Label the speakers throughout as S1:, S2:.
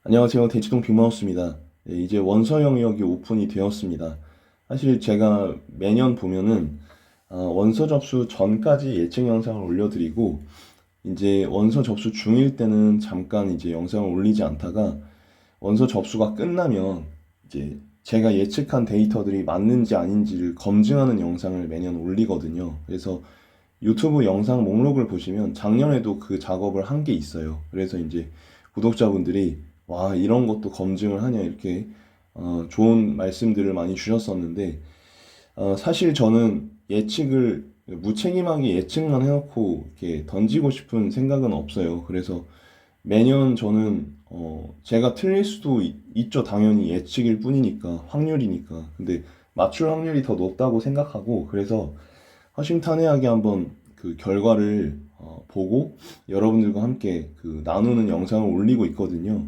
S1: 안녕하세요. 대치동 빅마우스입니다. 네, 이제 원서 영역이 오픈이 되었습니다. 사실 제가 매년 보면은 원서 접수 전까지 예측 영상을 올려드리고 이제 원서 접수 중일 때는 잠깐 이제 영상을 올리지 않다가 원서 접수가 끝나면 이제 제가 예측한 데이터들이 맞는지 아닌지를 검증하는 영상을 매년 올리거든요. 그래서 유튜브 영상 목록을 보시면 작년에도 그 작업을 한 게 있어요. 그래서 이제 구독자분들이 와, 이런 것도 검증을 하냐 이렇게 좋은 말씀들을 많이 주셨었는데 사실 저는 예측을 무책임하게 예측만 해놓고 이렇게 던지고 싶은 생각은 없어요. 그래서 매년 저는 제가 틀릴 수도 있죠. 당연히 예측일 뿐이니까 확률이니까. 근데 맞출 확률이 더 높다고 생각하고 그래서 허심탄회하게 한번 그 결과를 보고 여러분들과 함께 그 나누는 영상을 올리고 있거든요.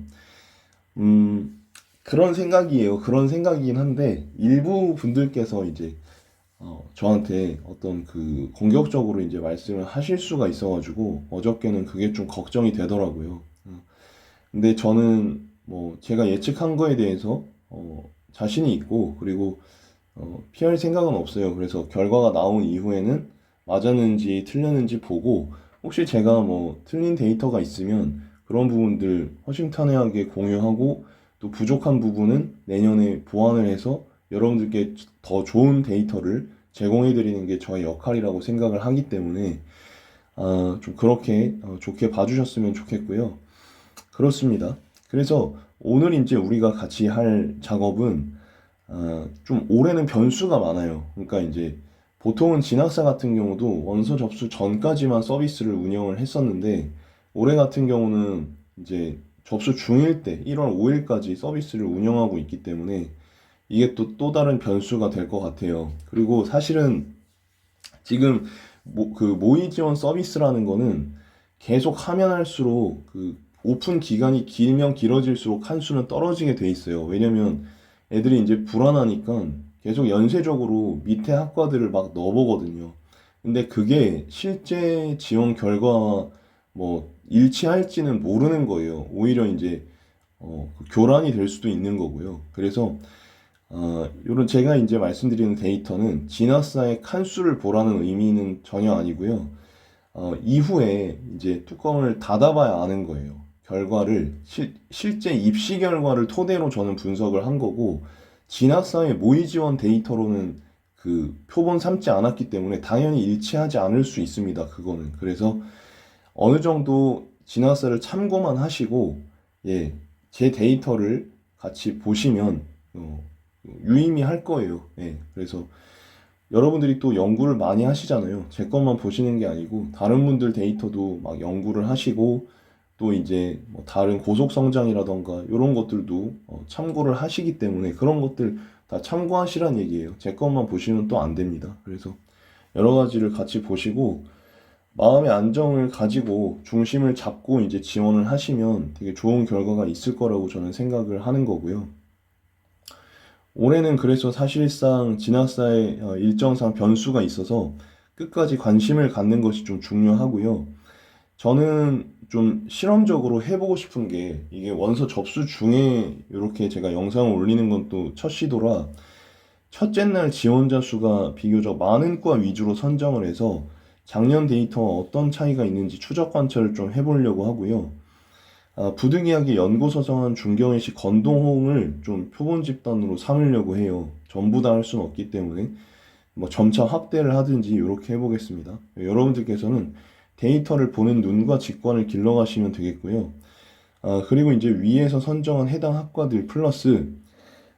S1: 음, 그런 생각이에요. 그런 생각이긴 한데 일부 분들께서 이제 저한테 어떤 그 공격적으로 이제 말씀을 하실 수가 있어가지고 어저께는 그게 좀 걱정이 되더라고요. 근데 저는 뭐 제가 예측한 거에 대해서 자신이 있고 그리고 피할 생각은 없어요. 그래서 결과가 나온 이후에는 맞았는지 틀렸는지 보고 혹시 제가 뭐 틀린 데이터가 있으면 그런 부분들 허심탄회하게 공유하고 또 부족한 부분은 내년에 보완을 해서 여러분들께 더 좋은 데이터를 제공해 드리는 게 저의 역할이라고 생각을 하기 때문에 좀 그렇게 좋게 봐주셨으면 좋겠고요. 그렇습니다. 그래서 오늘 이제 우리가 같이 할 작업은 좀 올해는 변수가 많아요. 그러니까 이제 보통은 진학사 같은 경우도 원서 접수 전까지만 서비스를 운영을 했었는데 올해 같은 경우는 이제 접수 중일 때 1월 5일까지 서비스를 운영하고 있기 때문에 이게 또 다른 변수가 될 것 같아요. 그리고 사실은 지금 그 모의 지원 서비스라는 거는 계속 하면 할수록 그 오픈 기간이 길면 길어질수록 한 수는 떨어지게 돼 있어요. 왜냐면 애들이 이제 불안하니까 계속 연쇄적으로 밑에 학과들을 막 넣어보거든요. 근데 그게 실제 지원 결과와 뭐 일치할지는 모르는 거예요. 오히려 이제 그 교란이 될 수도 있는 거고요. 그래서 요런 제가 이제 말씀드리는 데이터는 진학사의 칸수를 보라는 의미는 전혀 아니고요. 이후에 이제 뚜껑을 닫아봐야 아는 거예요. 결과를 실제 입시 결과를 토대로 저는 분석을 한 거고 진학사의 모의 지원 데이터로는 그 표본 삼지 않았기 때문에 당연히 일치하지 않을 수 있습니다. 그거는 그래서 어느 정도 진학사를 참고만 하시고 예, 제 데이터를 같이 보시면 유의미할 거예요. 예, 그래서 여러분들이 또 연구를 많이 하시잖아요. 제 것만 보시는 게 아니고 다른 분들 데이터도 막 연구를 하시고 또 이제 뭐 다른 고속 성장이라던가 이런 것들도 참고를 하시기 때문에 그런 것들 다 참고하시란 얘기예요. 제 것만 보시면 또 안 됩니다. 그래서 여러 가지를 같이 보시고 마음의 안정을 가지고 중심을 잡고 이제 지원을 하시면 되게 좋은 결과가 있을 거라고 저는 생각을 하는 거고요. 올해는 그래서 사실상 진학사의 일정상 변수가 있어서 끝까지 관심을 갖는 것이 좀 중요하고요. 저는 좀 실험적으로 해보고 싶은 게 이게 원서 접수 중에 이렇게 제가 영상을 올리는 건 또 첫 시도라 첫째 날 지원자 수가 비교적 많은 과 위주로 선정을 해서 작년 데이터와 어떤 차이가 있는지 추적 관찰을 좀 해보려고 하고요. 부득이하게 연고서정한 중경외시 건동홍을 좀 표본 집단으로 삼으려고 해요. 전부 다 할 수는 없기 때문에 뭐 점차 확대를 하든지 이렇게 해보겠습니다. 여러분들께서는 데이터를 보는 눈과 직관을 길러가시면 되겠고요. 그리고 이제 위에서 선정한 해당 학과들 플러스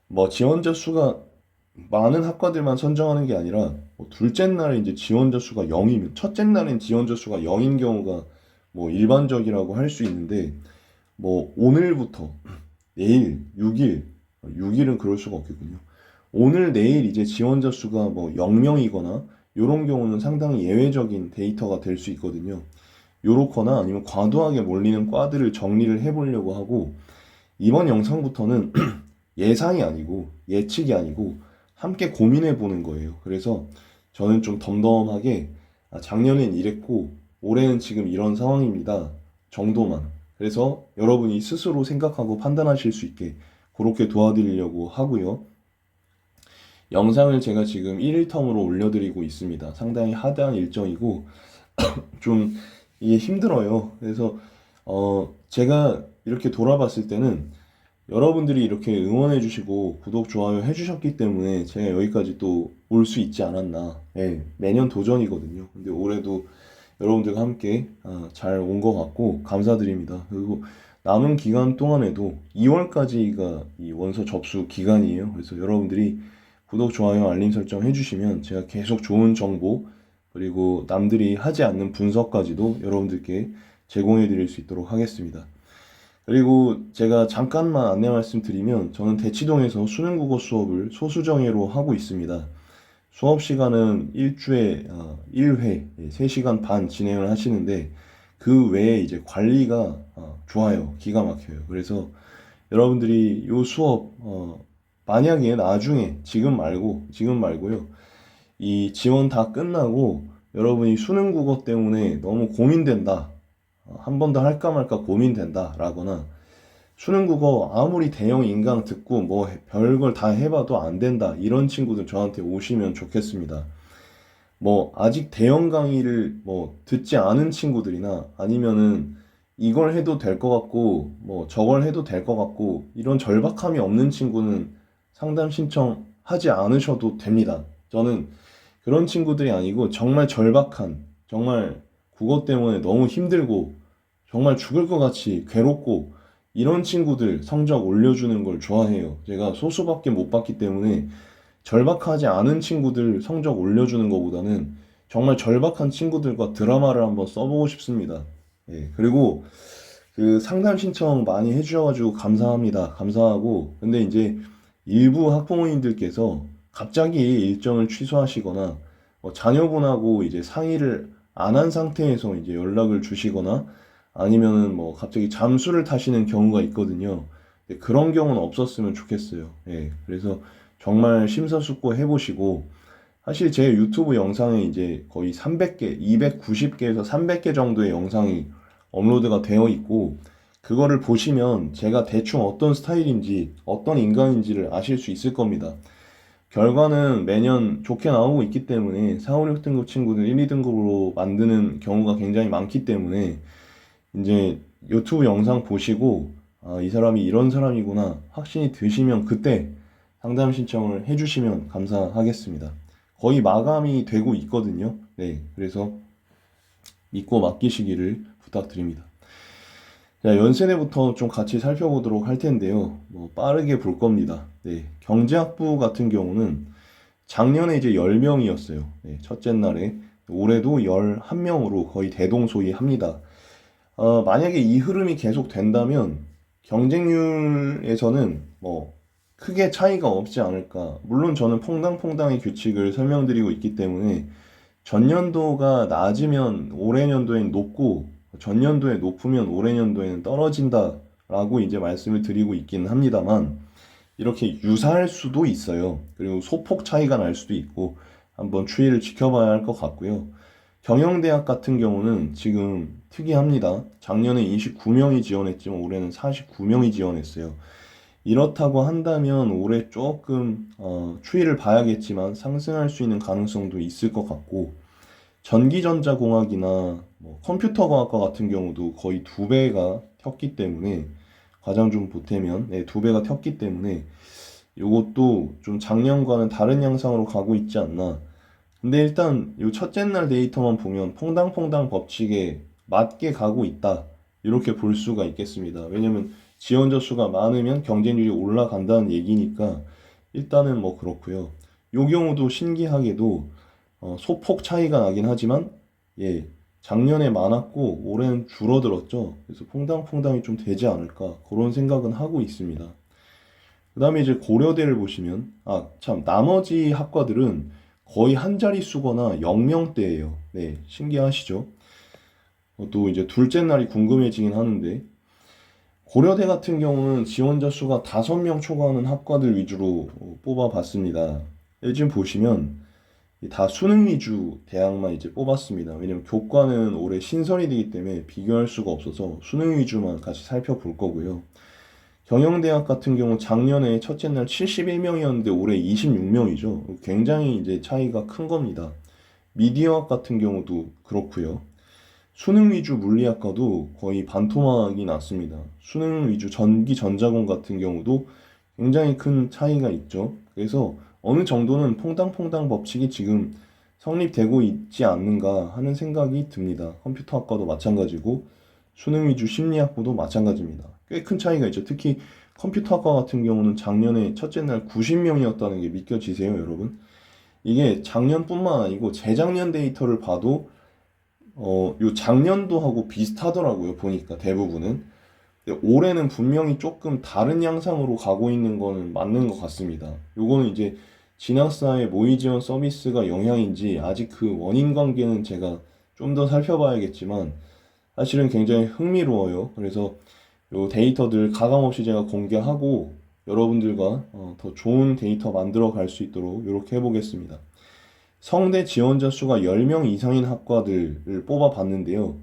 S1: 뭐 지원자 수가 많은 학과들만 선정하는 게 아니라 뭐 둘째 날에 이제 지원자 수가 0이면 첫째 날엔 지원자 수가 0인 경우가 뭐 일반적이라고 할 수 있는데 뭐 오늘부터 내일 6일은 그럴 수가 없겠군요. 오늘 내일 이제 지원자 수가 뭐 0명이거나 이런 경우는 상당히 예외적인 데이터가 될 수 있거든요. 요렇거나 아니면 과도하게 몰리는 과들을 정리를 해보려고 하고 이번 영상부터는 예상이 아니고 예측이 아니고 함께 고민해 보는 거예요. 그래서 저는 좀 덤덤하게 작년엔 이랬고 올해는 지금 이런 상황입니다. 정도만 그래서 여러분이 스스로 생각하고 판단하실 수 있게 그렇게 도와드리려고 하고요. 영상을 제가 지금 1일 텀으로 올려드리고 있습니다. 상당히 하드한 일정이고 좀 이게 힘들어요. 그래서 제가 이렇게 돌아봤을 때는 여러분들이 이렇게 응원해 주시고 구독, 좋아요 해 주셨기 때문에 제가 여기까지 또 올 수 있지 않았나. 예, 매년 도전이거든요. 근데 올해도 여러분들과 함께 잘 온 것 같고 감사드립니다. 그리고 남은 기간 동안에도 2월까지가 이 원서 접수 기간이에요. 그래서 여러분들이 구독, 좋아요, 알림 설정 해주시면 제가 계속 좋은 정보 그리고 남들이 하지 않는 분석까지도 여러분들께 제공해 드릴 수 있도록 하겠습니다. 그리고 제가 잠깐만 안내 말씀드리면 저는 대치동에서 수능국어 수업을 소수정예로 하고 있습니다. 수업 시간은 일주에 1회 3시간 반 진행을 하시는데 그 외에 이제 관리가 좋아요. 기가 막혀요. 그래서 여러분들이 요 수업 만약에 나중에 지금 말고요. 이 지원 다 끝나고 여러분이 수능 국어 때문에 너무 고민된다. 한 번 더 할까 말까 고민된다. 라거나 수능 국어 아무리 대형 인강 듣고 뭐 별걸 다 해봐도 안 된다. 이런 친구들 저한테 오시면 좋겠습니다. 뭐 아직 대형 강의를 뭐 듣지 않은 친구들이나 아니면은 이걸 해도 될 것 같고 뭐 저걸 해도 될 것 같고 이런 절박함이 없는 친구는 상담 신청하지 않으셔도 됩니다. 저는 그런 친구들이 아니고 정말 절박한 정말 국어 때문에 너무 힘들고 정말 죽을 것 같이 괴롭고 이런 친구들 성적 올려주는 걸 좋아해요. 제가 소수밖에 못 봤기 때문에 절박하지 않은 친구들 성적 올려주는 것보다는 정말 절박한 친구들과 드라마를 한번 써보고 싶습니다. 예, 그리고 그 상담 신청 많이 해주셔가지고 감사합니다. 감사하고, 근데 이제 일부 학부모님들께서 갑자기 일정을 취소하시거나, 자녀분하고 이제 상의를 안 한 상태에서 이제 연락을 주시거나, 아니면은 뭐 갑자기 잠수를 타시는 경우가 있거든요. 근데 그런 경우는 없었으면 좋겠어요. 예, 그래서 정말 심사숙고 해보시고, 사실 제 유튜브 영상에 이제 거의 300개, 290개에서 300개 정도의 영상이 업로드가 되어 있고, 그거를 보시면 제가 대충 어떤 스타일인지, 어떤 인간인지를 아실 수 있을 겁니다. 결과는 매년 좋게 나오고 있기 때문에 4, 5, 6등급 친구들 1, 2등급으로 만드는 경우가 굉장히 많기 때문에 이제 유튜브 영상 보시고 이 사람이 이런 사람이구나 확신이 드시면 그때 상담 신청을 해주시면 감사하겠습니다. 거의 마감이 되고 있거든요. 네, 그래서 믿고 맡기시기를 부탁드립니다. 자, 연세대부터 좀 같이 살펴보도록 할 텐데요. 뭐 빠르게 볼 겁니다. 네, 경제학부 같은 경우는 작년에 이제 10명이었어요. 네, 첫째 날에. 올해도 11명으로 거의 대동소이합니다. 만약에 이 흐름이 계속 된다면 경쟁률에서는 뭐 크게 차이가 없지 않을까. 물론 저는 퐁당퐁당의 규칙을 설명드리고 있기 때문에 전년도가 낮으면 올해 년도엔 높고 전년도에 높으면 올해 년도에는 떨어진다라고 이제 말씀을 드리고 있긴 합니다만 이렇게 유사할 수도 있어요. 그리고 소폭 차이가 날 수도 있고 한번 추이를 지켜봐야 할 것 같고요. 경영대학 같은 경우는 지금 특이합니다. 작년에 29명이 지원했지만 올해는 49명이 지원했어요. 이렇다고 한다면 올해 조금 추이를 봐야겠지만 상승할 수 있는 가능성도 있을 것 같고 전기전자공학이나 뭐 컴퓨터공학과 같은 경우도 거의 2배가 튀었기 때문에 과장 좀 보태면 2배가 튀었기 때문에 이것도 좀 작년과는 다른 양상으로 가고 있지 않나. 근데 일단 이 첫째 날 데이터만 보면 퐁당퐁당 법칙에 맞게 가고 있다. 이렇게 볼 수가 있겠습니다. 왜냐면 지원자 수가 많으면 경쟁률이 올라간다는 얘기니까 일단은 뭐 그렇고요. 이 경우도 신기하게도 소폭 차이가 나긴 하지만 예, 작년에 많았고 올해는 줄어들었죠. 그래서 퐁당퐁당이 좀 되지 않을까 그런 생각은 하고 있습니다. 그 다음에 이제 고려대를 보시면 참 나머지 학과들은 거의 한 자릿수거나 0명대예요. 네, 신기하시죠? 또 이제 둘째 날이 궁금해지긴 하는데 고려대 같은 경우는 지원자 수가 5명 초과하는 학과들 위주로 뽑아봤습니다. 지금 보시면 다 수능 위주 대학만 이제 뽑았습니다. 왜냐면 교과는 올해 신설이 되기 때문에 비교할 수가 없어서 수능 위주만 같이 살펴볼 거고요. 경영대학 같은 경우 작년에 첫째 날 71명이었는데 올해 26명이죠. 굉장히 이제 차이가 큰 겁니다. 미디어학 같은 경우도 그렇고요. 수능 위주 물리학과도 거의 반토막이 났습니다. 수능 위주 전기 전자공 같은 경우도 굉장히 큰 차이가 있죠. 그래서 어느 정도는 퐁당퐁당 법칙이 지금 성립되고 있지 않는가 하는 생각이 듭니다. 컴퓨터학과도 마찬가지고 수능 위주 심리학부도 마찬가지입니다. 꽤 큰 차이가 있죠. 특히 컴퓨터학과 같은 경우는 작년에 첫째 날 90명이었다는 게 믿겨지세요, 여러분? 이게 작년뿐만 아니고 재작년 데이터를 봐도 요 작년도하고 비슷하더라고요. 보니까 대부분은. 근데 올해는 분명히 조금 다른 양상으로 가고 있는 거는 맞는 것 같습니다. 요거는 이제 진학사의 모의 지원 서비스가 영향인지 아직 그 원인 관계는 제가 좀 더 살펴봐야겠지만 사실은 굉장히 흥미로워요. 그래서 요 데이터들 가감없이 제가 공개하고 여러분들과 더 좋은 데이터 만들어 갈 수 있도록 이렇게 해보겠습니다. 성대 지원자 수가 10명 이상인 학과들을 뽑아봤는데요.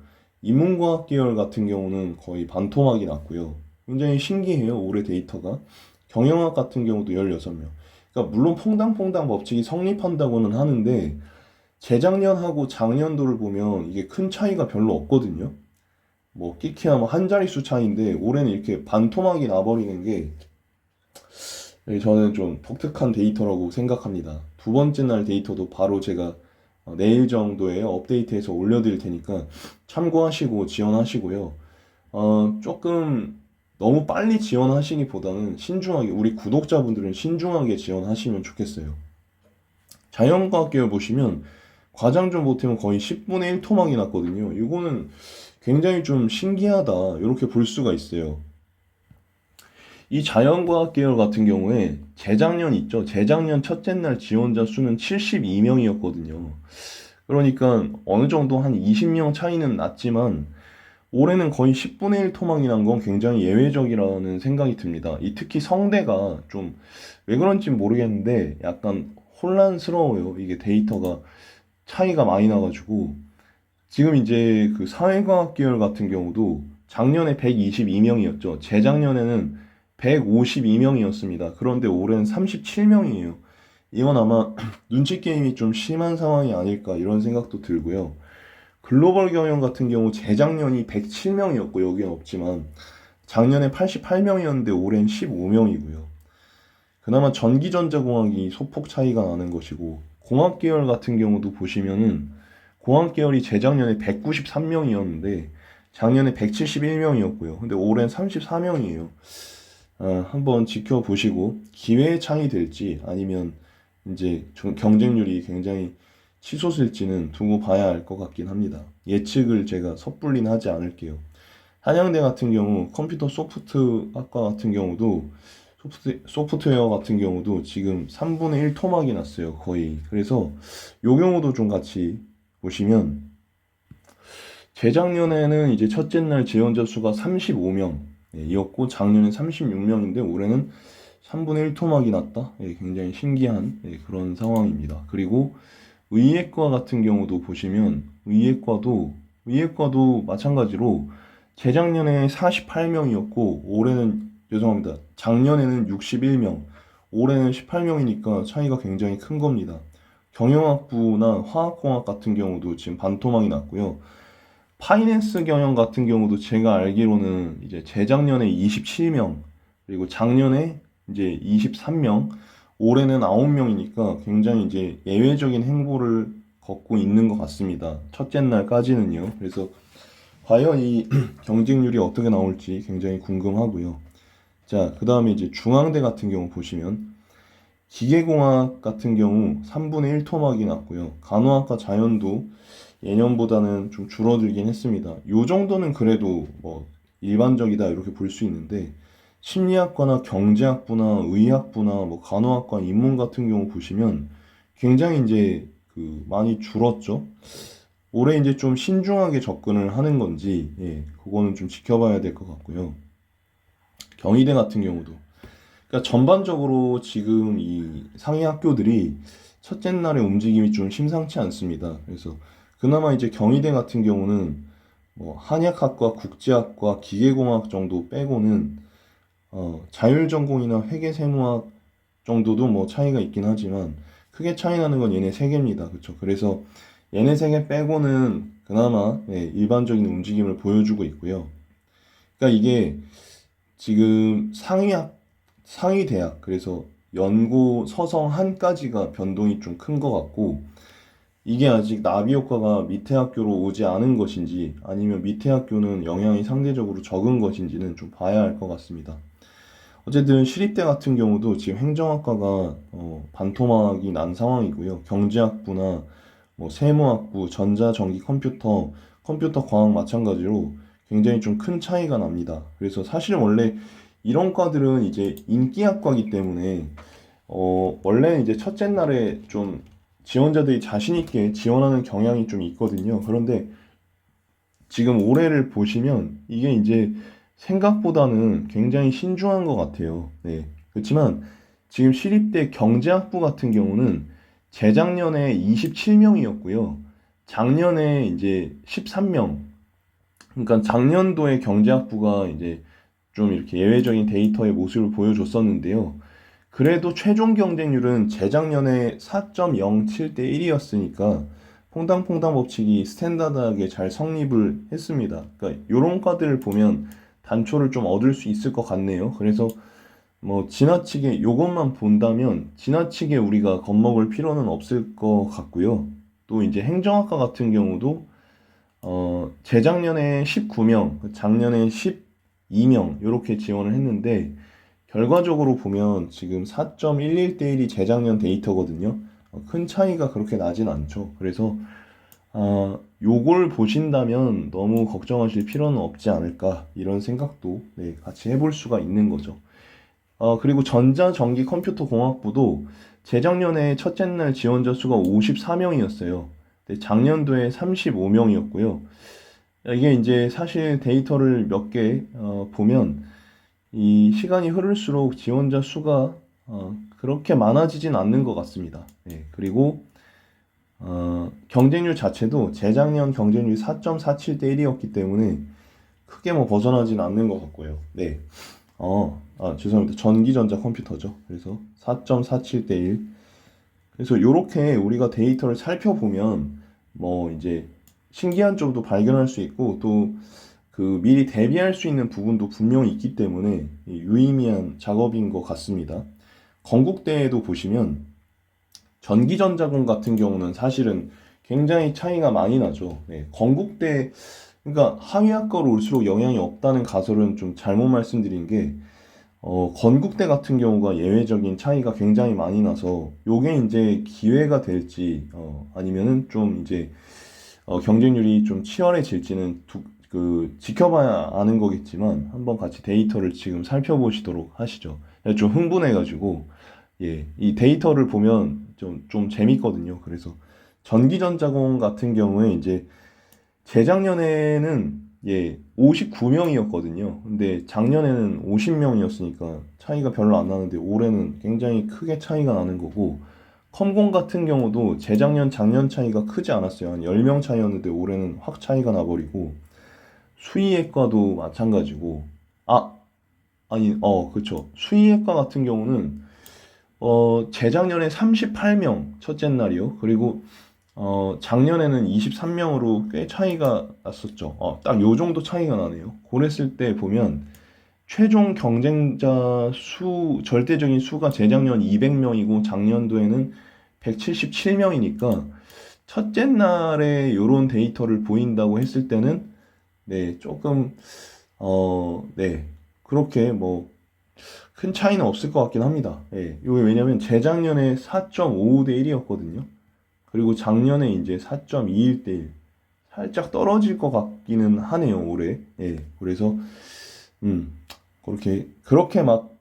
S1: 인문과학 계열 같은 경우는 거의 반토막이 났고요. 굉장히 신기해요, 올해 데이터가. 경영학 같은 경우도 16명. 그러니까 물론 퐁당퐁당 법칙이 성립한다고는 하는데 재작년하고 작년도를 보면 이게 큰 차이가 별로 없거든요. 뭐 끼키야 뭐 한 자릿수 차이인데 올해는 이렇게 반토막이 나버리는 게 저는 좀 독특한 데이터라고 생각합니다. 두 번째 날 데이터도 바로 제가 내일 정도에 업데이트해서 올려드릴 테니까 참고하시고 지원하시고요. 조금 너무 빨리 지원하시기보다는 신중하게, 우리 구독자분들은 신중하게 지원하시면 좋겠어요. 자연과학 계열 보시면 과장 좀 보태면 거의 10분의 1 토막이 났거든요. 이거는 굉장히 좀 신기하다, 이렇게 볼 수가 있어요. 이 자연과학 계열 같은 경우에 재작년 있죠. 재작년 첫째 날 지원자 수는 72명이었거든요. 그러니까 어느 정도 한 20명 차이는 났지만 올해는 거의 10분의 1 토막이 난 건 굉장히 예외적이라는 생각이 듭니다. 이 특히 성대가 좀 왜 그런지 모르겠는데 약간 혼란스러워요. 이게 데이터가 차이가 많이 나가지고 지금 이제 그 사회과학 계열 같은 경우도 작년에 122명이었죠. 재작년에는 152명이었습니다. 그런데 올해는 37명이에요. 이건 아마 눈치 게임이 좀 심한 상황이 아닐까 이런 생각도 들고요. 글로벌 경영 같은 경우 재작년이 107명이었고 여기는 없지만 작년에 88명이었는데 올해는 15명이고요. 그나마 전기전자공학이 소폭 차이가 나는 것이고 공학 계열 같은 경우도 보시면은 공학 계열이 재작년에 193명이었는데 작년에 171명이었고요. 근데 올해는 34명이에요. 한번 지켜보시고 기회의 창이 될지 아니면 이제 경쟁률이 굉장히 치솟을지는 두고 봐야 할 것 같긴 합니다. 예측을 제가 섣불리는 하지 않을게요. 한양대 같은 경우 컴퓨터 소프트학과 같은 경우도 소프트웨어 같은 경우도 지금 3분의 1 토막이 났어요. 거의. 그래서 요 경우도 좀 같이 보시면 재작년에는 이제 첫째 날 지원자 수가 35명이었고 작년에 36명인데 올해는 3분의 1 토막이 났다. 굉장히 신기한 그런 상황입니다. 그리고 의예과 같은 경우도 보시면 의예과도 마찬가지로 재작년에 48명이었고 올해는 죄송합니다. 작년에는 61명, 올해는 18명이니까 차이가 굉장히 큰 겁니다. 경영학부나 화학공학 같은 경우도 지금 반토막이 났고요. 파이낸스 경영 같은 경우도 제가 알기로는 이제 재작년에 27명, 그리고 작년에 이제 23명, 올해는 9명이니까 굉장히 이제 예외적인 행보를 걷고 있는 것 같습니다. 첫째 날까지는요. 그래서 과연 이 경쟁률이 어떻게 나올지 굉장히 궁금하고요. 자, 그 다음에 이제 중앙대 같은 경우 보시면 기계공학 같은 경우 3분의 1 토막이 났고요. 간호학과 자연도 예년보다는 좀 줄어들긴 했습니다. 요 정도는 그래도 뭐 일반적이다 이렇게 볼 수 있는데 심리학과나 경제학부나 의학부나 뭐 간호학과 인문 같은 경우 보시면 굉장히 이제 그 많이 줄었죠. 올해 이제 좀 신중하게 접근을 하는 건지 그거는 좀 지켜봐야 될 것 같고요. 경희대 같은 경우도 그러니까 전반적으로 지금 이 상위 학교들이 첫째 날의 움직임이 좀 심상치 않습니다. 그래서 그나마 이제 경희대 같은 경우는 뭐 한약학과, 국제학과, 기계공학 정도 빼고는 자율전공이나 회계세무학 정도도 뭐 차이가 있긴 하지만 크게 차이 나는 건 얘네 세 개입니다. 그렇죠? 그래서 얘네 세 개 빼고는 그나마 일반적인 움직임을 보여주고 있고요. 그러니까 이게 지금 상위 대학, 그래서 연고 서성 한까지가 변동이 좀 큰 것 같고, 이게 아직 나비 효과가 밑에 학교로 오지 않은 것인지 아니면 밑에 학교는 영향이 상대적으로 적은 것인지는 좀 봐야 할 것 같습니다. 어쨌든 시립대 같은 경우도 지금 행정학과가 반토막이 난 상황이고요. 경제학부나 뭐 세무학부, 전자전기 컴퓨터 과학 마찬가지로 굉장히 좀 큰 차이가 납니다. 그래서 사실 원래 이런 과들은 이제 인기학과이기 때문에 원래는 이제 첫째 날에 좀 지원자들이 자신 있게 지원하는 경향이 좀 있거든요. 그런데 지금 올해를 보시면 이게 이제 생각보다는 굉장히 신중한 것 같아요. 네. 그렇지만 지금 시립대 경제학부 같은 경우는 재작년에 27명이었고요. 작년에 이제 13명. 그러니까 작년도에 경제학부가 이제 좀 이렇게 예외적인 데이터의 모습을 보여줬었는데요. 그래도 최종 경쟁률은 재작년에 4.07대 1이었으니까 퐁당퐁당 법칙이 스탠다드하게 잘 성립을 했습니다. 그러니까 이런 과들을 보면 단초를 좀 얻을 수 있을 것 같네요. 그래서 뭐 지나치게 이것만 본다면 지나치게 우리가 겁먹을 필요는 없을 것 같고요. 또 이제 행정학과 같은 경우도 재작년에 19명, 작년에 12명 이렇게 지원을 했는데 결과적으로 보면 지금 4.11대 1이 재작년 데이터거든요. 큰 차이가 그렇게 나진 않죠. 그래서 요걸 보신다면 너무 걱정하실 필요는 없지 않을까 이런 생각도 같이 해볼 수가 있는 거죠. 그리고 전자전기 컴퓨터 공학부도 재작년에 첫째 날 지원자 수가 54명이었어요. 작년도에 35명이었고요. 이게 이제 사실 데이터를 몇 개 보면 이 시간이 흐를수록 지원자 수가 그렇게 많아지진 않는 것 같습니다. 그리고 경쟁률 자체도 재작년 경쟁률이 4.47대 1이었기 때문에 크게 뭐 벗어나진 않는 것 같고요. 네. 죄송합니다. 전기전자 컴퓨터죠. 그래서 4.47대 1. 그래서 이렇게 우리가 데이터를 살펴보면 뭐 이제 신기한 점도 발견할 수 있고 또 그 미리 대비할 수 있는 부분도 분명히 있기 때문에 유의미한 작업인 것 같습니다. 건국대에도 보시면 전기전자공 같은 경우는 사실은 굉장히 차이가 많이 나죠. 건국대 그러니까 하위학과로 올수록 영향이 없다는 가설은 좀 잘못 말씀드린 게 건국대 같은 경우가 예외적인 차이가 굉장히 많이 나서 요게 이제 기회가 될지 아니면은 좀 이제 경쟁률이 좀 치열해질지는 지켜봐야 아는 거겠지만 한번 같이 데이터를 지금 살펴보시도록 하시죠. 좀 흥분해가지고 이 데이터를 보면 좀 재밌거든요. 그래서 전기전자공 같은 경우에 이제 재작년에는 59명이었거든요. 근데 작년에는 50명이었으니까 차이가 별로 안 나는데 올해는 굉장히 크게 차이가 나는 거고 컴공 같은 경우도 재작년, 작년 차이가 크지 않았어요. 한 10명 차이였는데 올해는 확 차이가 나버리고 수의학과도 마찬가지고 그쵸. 수의학과 같은 경우는 재작년에 38명 첫째 날이요. 그리고 작년에는 23명으로 꽤 차이가 났었죠. 딱 요 정도 차이가 나네요. 그랬을 때 보면 최종 경쟁자 절대적인 수가 재작년 200명이고 작년도에는 177명이니까 첫째 날에 요런 데이터를 보인다고 했을 때는 조금 그렇게 뭐 큰 차이는 없을 것 같긴 합니다. 이게 왜냐면 재작년에 4.55대 1이었거든요. 그리고 작년에 이제 4.21대 1. 살짝 떨어질 것 같기는 하네요, 올해. 그래서, 그렇게 막,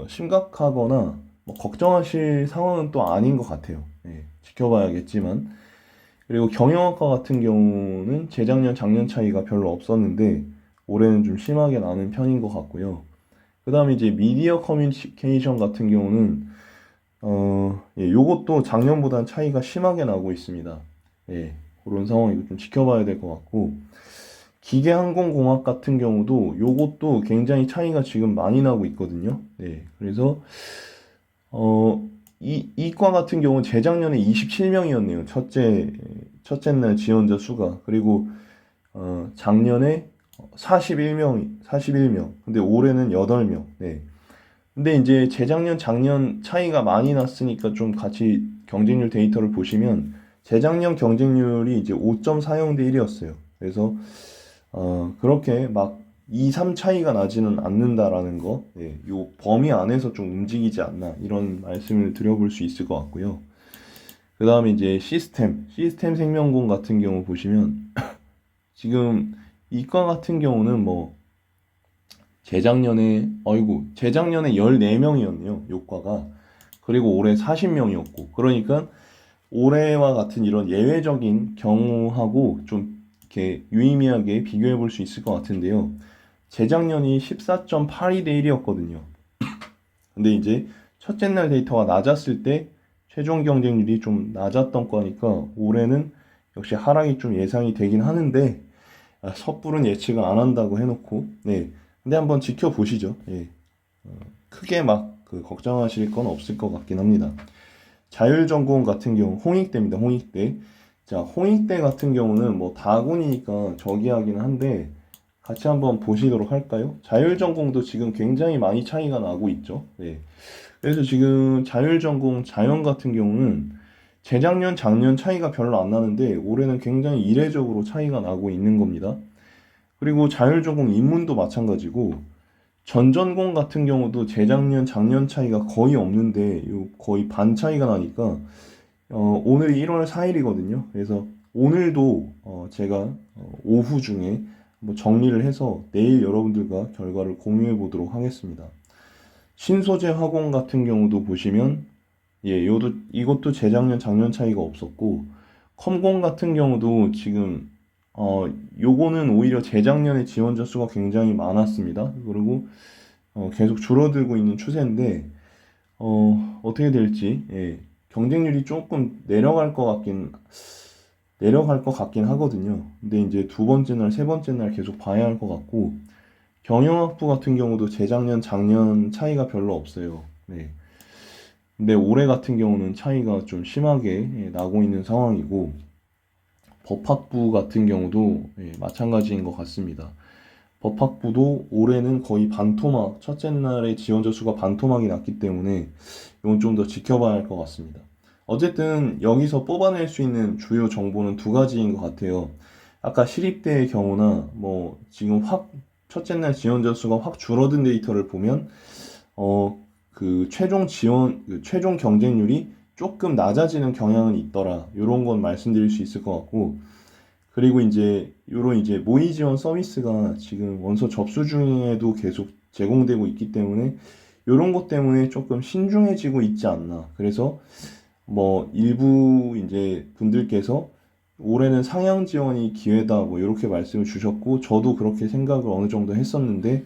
S1: 심각하거나, 뭐 걱정하실 상황은 또 아닌 것 같아요. 지켜봐야겠지만. 그리고 경영학과 같은 경우는 재작년, 작년 차이가 별로 없었는데, 올해는 좀 심하게 나는 편인 것 같고요. 그 다음에 이제 미디어 커뮤니케이션 같은 경우는 요것도 작년보다는 차이가 심하게 나고 있습니다. 예, 그런 상황이고 좀 지켜봐야 될 것 같고, 기계항공공학 같은 경우도 요것도 굉장히 차이가 지금 많이 나고 있거든요. 네, 그래서 이과 같은 경우는 재작년에 27명이었네요. 첫째 날 지원자 수가. 그리고 작년에 41명. 근데 올해는 8명. 네. 근데 이제 재작년, 작년 차이가 많이 났으니까 좀 같이 경쟁률 데이터를 보시면 재작년 경쟁률이 이제 5.40 대 1이었어요. 그래서 그렇게 막 2, 3 차이가 나지는 않는다라는 거, 예, 요 범위 안에서 좀 움직이지 않나 이런 말씀을 드려볼 수 있을 것 같고요. 그 다음에 이제 시스템 생명공 같은 경우 보시면 지금 이과 같은 경우는 뭐 재작년에 14명이었네요. 요과가. 그리고 올해 40명이었고. 그러니까 올해와 같은 이런 예외적인 경우하고 좀 이렇게 유의미하게 비교해 볼 수 있을 것 같은데요. 재작년이 14.82 대 1이었거든요. 근데 이제 첫째 날 데이터가 낮았을 때 최종 경쟁률이 좀 낮았던 거니까 올해는 역시 하락이 좀 예상이 되긴 하는데 섣부른 예측은 안 한다고 해놓고 네. 근데 한번 지켜보시죠. 예. 크게 막 그 걱정하실 건 없을 것 같긴 합니다. 자율전공 같은 경우 홍익대입니다. 홍익대. 자, 홍익대 같은 경우는 뭐 다군이니까 저기하기는 한데 같이 한번 보시도록 할까요? 자율전공도 지금 굉장히 많이 차이가 나고 있죠. 네. 그래서 지금 자율전공 자연 같은 경우는 재작년, 작년 차이가 별로 안 나는데 올해는 굉장히 이례적으로 차이가 나고 있는 겁니다. 그리고 자율전공 인문도 마찬가지고 전전공 같은 경우도 재작년, 작년 차이가 거의 없는데 거의 반 차이가 나니까 오늘이 1월 4일이거든요. 그래서 오늘도 제가 오후 중에 뭐 정리를 해서 내일 여러분들과 결과를 공유해 보도록 하겠습니다. 신소재 화공 같은 경우도 보시면 이것도 재작년, 작년 차이가 없었고 컴공 같은 경우도 지금 요거는 오히려 재작년에 지원자 수가 굉장히 많았습니다. 그리고 계속 줄어들고 있는 추세인데 어떻게 될지 경쟁률이 조금 내려갈 것 같긴 하거든요. 근데 이제 두 번째 날, 세 번째 날 계속 봐야 할 것 같고 경영학부 같은 경우도 재작년, 작년 차이가 별로 없어요. 네. 근데 올해 같은 경우는 차이가 좀 심하게 나고 있는 상황이고 법학부 같은 경우도 마찬가지인 것 같습니다. 법학부도 올해는 거의 반토막, 첫째 날에 지원자 수가 반토막이 났기 때문에 이건 좀 더 지켜봐야 할 것 같습니다. 어쨌든 여기서 뽑아낼 수 있는 주요 정보는 두 가지인 것 같아요. 아까 시립대의 경우나 뭐 지금 첫째 날 지원자 수가 확 줄어든 데이터를 보면 그 최종 경쟁률이 조금 낮아지는 경향은 있더라. 이런 건 말씀드릴 수 있을 것 같고, 그리고 이제 요런 이제 모의 지원 서비스가 지금 원서 접수 중에도 계속 제공되고 있기 때문에 요런 것 때문에 조금 신중해지고 있지 않나. 그래서 뭐 일부 이제 분들께서 올해는 상향 지원이 기회다 뭐 이렇게 말씀을 주셨고 저도 그렇게 생각을 어느 정도 했었는데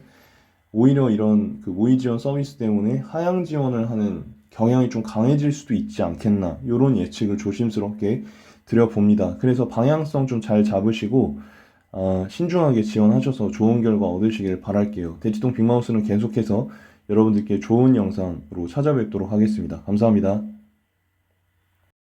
S1: 오히려 이런 그 모의 지원 서비스 때문에 하향 지원을 하는 경향이 좀 강해질 수도 있지 않겠나 이런 예측을 조심스럽게 드려봅니다. 그래서 방향성 좀 잘 잡으시고 신중하게 지원하셔서 좋은 결과 얻으시길 바랄게요. 대치동 빅마우스는 계속해서 여러분들께 좋은 영상으로 찾아뵙도록 하겠습니다. 감사합니다.